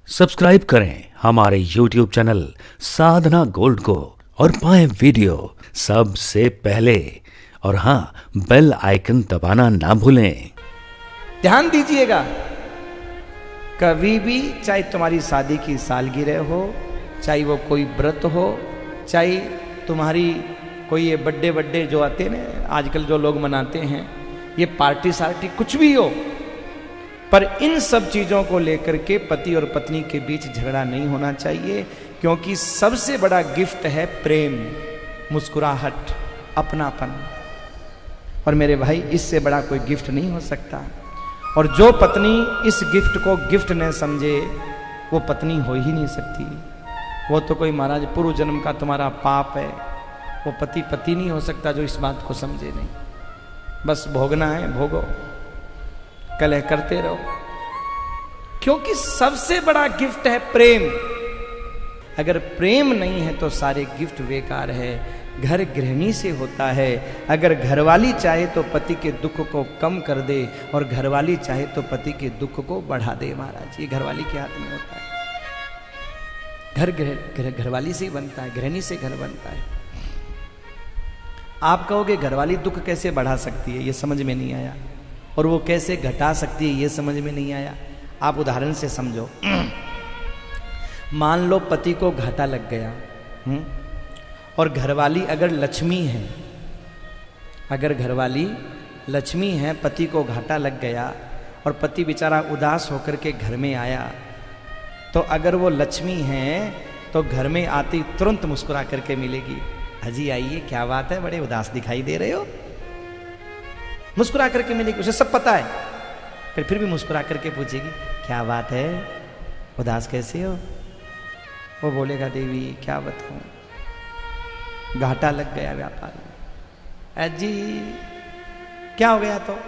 Subscribe करें हमारे YouTube channel साधना gold को और पाएं वीडियो सबसे पहले। और हाँ, बेल आइकन दबाना ना भूलें। ध्यान दीजिएगा, कभी भी चाहे तुम्हारी शादी की सालगिरह हो, चाहे वो कोई व्रत हो, चाहे तुम्हारी कोई ये बर्थडे जो आते हैं ना आजकल जो लोग मनाते हैं, ये पार्टी सार्टी कुछ भी हो, पर इन सब चीजों को लेकर के पति और पत्नी के बीच झगड़ा नहीं होना चाहिए, क्योंकि सबसे बड़ा गिफ्ट है प्रेम, मुस्कुराहट, अपनापन। और मेरे भाई, इससे बड़ा कोई गिफ्ट नहीं हो सकता। और जो पत्नी इस गिफ्ट को गिफ्ट न समझे, वो पत्नी हो ही नहीं सकती। वो तो कोई महाराज पूर्व जन्म का तुम्हारा पाप है। वो पति नहीं हो सकता जो इस बात को समझे नहीं। बस भोगना है, भोगो, कलह करते रहो, क्योंकि सबसे बड़ा गिफ्ट है प्रेम। अगर प्रेम नहीं है तो सारे गिफ्ट बेकार है। घर गृहिणी से होता है। अगर घरवाली चाहे तो पति के दुख को कम कर दे, और घरवाली चाहे तो पति के दुख को बढ़ा दे। महाराज, ये घरवाली के हाथ में होता है। घरवाली से ही बनता है, गृहिणी से घर बनता है। आप कहोगे घरवाली दुख कैसे बढ़ा सकती है, ये समझ में नहीं आया। और वो कैसे घटा सकती है, ये समझ में नहीं आया। आप उदाहरण से समझो। मान लो पति को घाटा लग गया, और घरवाली अगर लक्ष्मी है, अगर घरवाली लक्ष्मी है, पति को घाटा लग गया और पति बेचारा उदास होकर के घर में आया, तो अगर वो लक्ष्मी है तो घर में आती तुरंत मुस्कुरा करके मिलेगी। हाजी आइए, क्या बात है, बड़े उदास दिखाई दे रहे हो। मुस्कुरा करके मिलेगी, उसे सब पता है। फिर भी मुस्कुरा करके पूछेगी, क्या बात है, उदास कैसे हो। वो बोलेगा, देवी क्या बताऊं, घाटा लग गया व्यापार में। अजी क्या हो गया, तो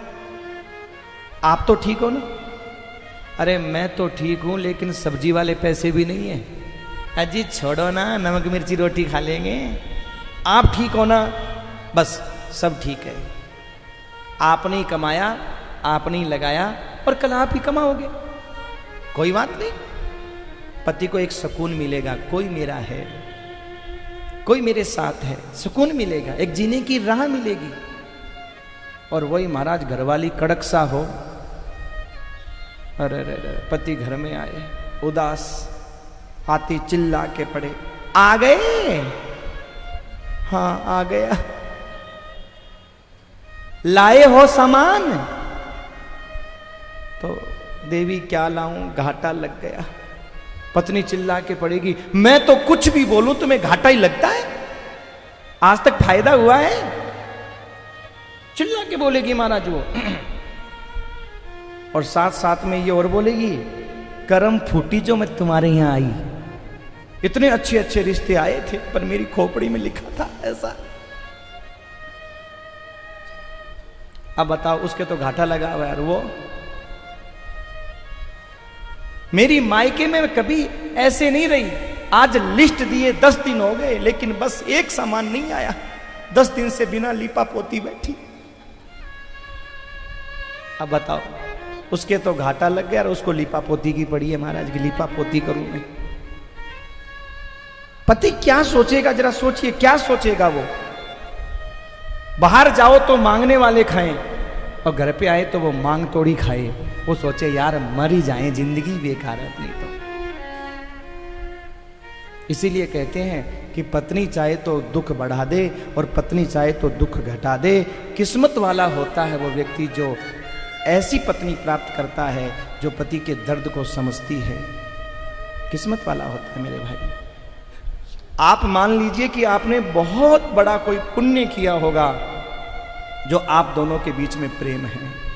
आप तो ठीक हो ना। अरे मैं तो ठीक हूं, लेकिन सब्जी वाले पैसे भी नहीं है। अजी छोड़ो ना, नमक मिर्ची रोटी खा लेंगे। आप ठीक हो ना। बस सब ठीक है। आपने कमाया, आपने लगाया, और कल आप ही कमाओगे। कोई बात नहीं, पति को एक सुकून मिलेगा, कोई मेरा है, कोई मेरे साथ है, सुकून मिलेगा, एक जीने की राह मिलेगी। और वही महाराज घरवाली कड़क सा हो, अरे पति घर में आए उदास, आती चिल्ला के पड़े, आ गए। हाँ आ गया। लाए हो सामान। तो देवी क्या लाऊं, घाटा लग गया। पत्नी चिल्ला के पड़ेगी, मैं तो कुछ भी बोलूं तुम्हें घाटा ही लगता है, आज तक फायदा हुआ है। चिल्ला के बोलेगी महाराज वो। और साथ साथ में ये और बोलेगी, करम फूटी जो मैं तुम्हारे यहां आई। इतने अच्छे अच्छे रिश्ते आए थे, पर मेरी खोपड़ी में लिखा था ऐसा। अब बताओ, उसके तो घाटा लगा हुआ यार। वो मेरी मायके में कभी ऐसे नहीं रही। आज लिस्ट दिए 10 दिन हो गए, लेकिन बस एक सामान नहीं आया। 10 दिन से बिना लीपा पोती बैठी। अब बताओ, उसके तो घाटा लग गया और उसको लीपा पोती की पड़ी है। महाराज की लीपा पोती करूं मैं। पति क्या सोचेगा, जरा सोचिए, क्या सोचेगा वो। बाहर जाओ तो मांगने वाले खाएं, और घर पे आए तो वो मांग तोड़ी खाए। वो सोचे यार मर ही जाएं, जिंदगी बेकार है अपनी तो। इसीलिए कहते हैं कि पत्नी चाहे तो दुख बढ़ा दे, और पत्नी चाहे तो दुख घटा दे। किस्मत वाला होता है वो व्यक्ति जो ऐसी पत्नी प्राप्त करता है जो पति के दर्द को समझती है। किस्मत वाला होता है मेरे भाई। आप मान लीजिए कि आपने बहुत बड़ा कोई पुण्य किया होगा, जो आप दोनों के बीच में प्रेम है।